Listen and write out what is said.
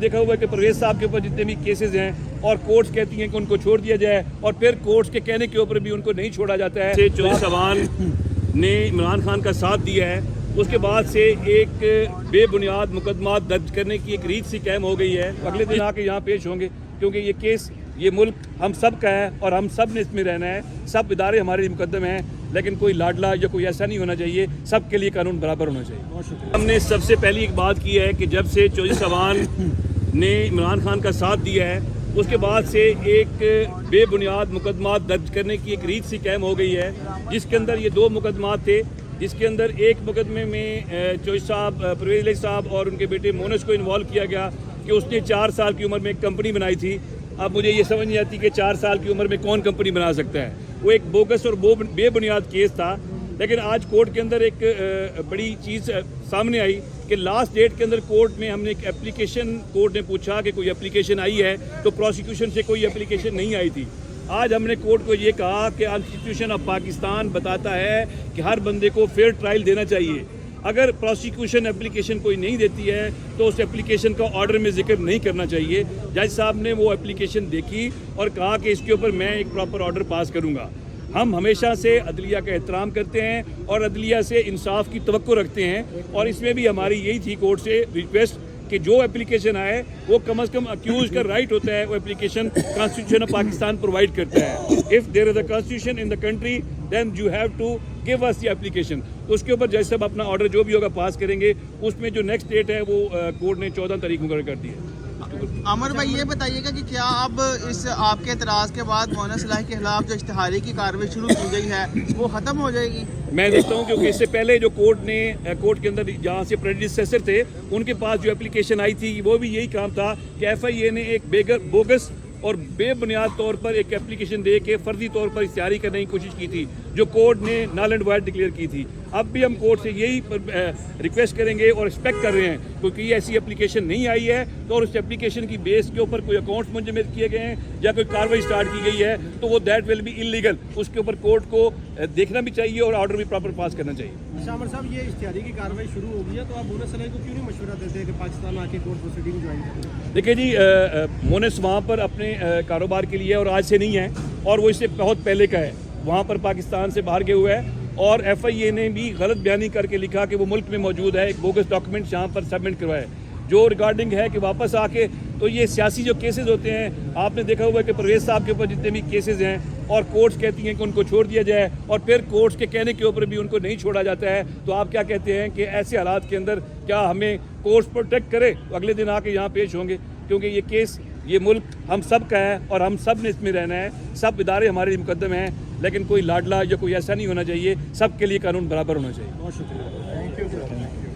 देखा हुआ है कि परवेज साहब के ऊपर जितने भी केसेस हैं और कोर्ट्स कहती हैं कि उनको छोड़ दिया जाए और फिर कोर्ट्स के कहने के ऊपर भी उनको नहीं छोड़ा जाता है। 24 अवान ने इमरान खान का साथ दिया है, उसके बाद से एक बेबुनियाद मुकदमा दर्ज करने की एक रीत सी कायम हो गई है। अगले दिन आके यहाँ पेश होंगे क्योंकि ये केस, ये मुल्क हम सब का है और हम सब ने इसमें रहना है। सब इदारे हमारे मुकदम हैं, लेकिन कोई लाडला या कोई ऐसा नहीं होना चाहिए। सब के लिए कानून बराबर होना चाहिए। हमने सबसे पहली एक बात की है कि जब से 24 अवान ने इमरान खान का साथ दिया है, उसके बाद से एक बेबुनियाद मुकदमा दर्ज करने की एक रीत सी कायम हो गई है, जिसके अंदर ये 2 मुकदमात थे। जिसके अंदर एक मुकदमे में चौधरी साहब, परवेज साहब और उनके बेटे मोनस को इन्वॉल्व किया गया कि उसने 4 साल की उम्र में एक कंपनी बनाई थी। अब मुझे ये समझ नहीं आती कि 4 साल की उम्र में कौन कंपनी बना सकता है। वो एक बोगस और बेबुनियाद केस था। लेकिन आज कोर्ट के अंदर एक बड़ी चीज़ सामने आई कि लास्ट डेट के अंदर कोर्ट में हमने एक एप्लीकेशन, कोर्ट ने पूछा कि कोई एप्लीकेशन आई है, तो प्रोसिक्यूशन से कोई एप्लीकेशन नहीं आई थी। आज हमने कोर्ट को ये कहा कि कॉन्स्टिट्यूशन ऑफ पाकिस्तान बताता है कि हर बंदे को फेयर ट्रायल देना चाहिए। अगर प्रोसिक्यूशन एप्लीकेशन कोई नहीं देती है तो उस एप्लीकेशन का ऑर्डर में जिक्र नहीं करना चाहिए। जज साहब ने वो एप्लीकेशन देखी और कहा कि इसके ऊपर मैं एक प्रॉपर ऑर्डर पास करूँगा। हम हमेशा से अदलिया का एहतराम करते हैं और अदलिया से इंसाफ की तवक्को रखते हैं, और इसमें भी हमारी यही थी कोर्ट से रिक्वेस्ट कि जो एप्लीकेशन आए वो कम से कम अक्यूज का राइट होता है, वो application constitution of Pakistan provide करता है। If there is a constitution in the country then you have to give us the application. उसके ऊपर जज साहब अपना ऑर्डर जो भी होगा पास करेंगे। उसमें जो नेक्स्ट डेट है वो कोर्ट ने 14 तारीख मुकर्रर कर दी है। अमर भाई ये बताइएगा कि क्या अब इस आपके एतराज़ के बाद मोनस इलाही के खिलाफ जो इश्तिहारी की कार्रवाई शुरू की गई है वो ख़त्म हो जाएगी? मैं देखता हूँ क्योंकि इससे पहले जो कोर्ट के अंदर जहाँ से प्रेडिसेसर थे उनके पास जो एप्लीकेशन आई थी वो भी यही काम था कि FIA ने एक बोगस और बेबुनियाद तौर पर एक एप्लीकेशन दे के फर्जी तौर पर इश्तिहारी करने की कोशिश की थी, जो कोर्ट ने नल एंड वॉइड डिक्लेयर की थी। अब भी हम कोर्ट से यही रिक्वेस्ट करेंगे और एक्सपेक्ट कर रहे हैं, क्योंकि ये ऐसी एप्लीकेशन नहीं आई है तो और उस एप्लीकेशन की बेस के ऊपर कोई अकाउंट्स मुंजमद किए गए हैं या कोई कार्रवाई स्टार्ट की गई है तो वो दैट विल बी इलीगल। उसके ऊपर कोर्ट को देखना भी चाहिए और ऑर्डर भी प्रॉपर पास करना चाहिए। शामर साहब, ये इश्तिहारी की कार्रवाई शुरू हो गई है तो आप मोनस इलाही को क्यों नहीं मशवरा देते हैं कि पाकिस्तान आके कोर्ट प्रोसीडिंग ज्वाइन करें? देखिए जी, मोनस वहाँ पर अपने कारोबार के लिए और आज से नहीं है, और वो इससे बहुत पहले का है, वहाँ पर पाकिस्तान से बाहर गए हुए है। और FIA ने भी गलत बयानी करके लिखा कि वो मुल्क में मौजूद है, एक बोगस डॉक्यूमेंट यहाँ पर सबमिट करवाए जो रिगार्डिंग है कि वापस आके। तो ये सियासी जो केसेस होते हैं, आपने देखा हुआ है कि परवेज साहब के ऊपर जितने भी केसेस हैं और कोर्ट्स कहती हैं कि उनको छोड़ दिया जाए और फिर कोर्ट्स के कहने के ऊपर भी उनको नहीं छोड़ा जाता है। तो आप क्या कहते हैं कि ऐसे हालात के अंदर क्या हमें कोर्ट्स प्रोटेक्ट करे? अगले दिन आके यहाँ पेश होंगे क्योंकि ये केस, ये मुल्क हम सब का है और हम सब ने इसमें रहना है। सब इदारे हमारे मुकदम हैं, लेकिन कोई लाडला या कोई ऐसा नहीं होना चाहिए। सब के लिए कानून बराबर होना चाहिए। बहुत शुक्रिया। Thank you.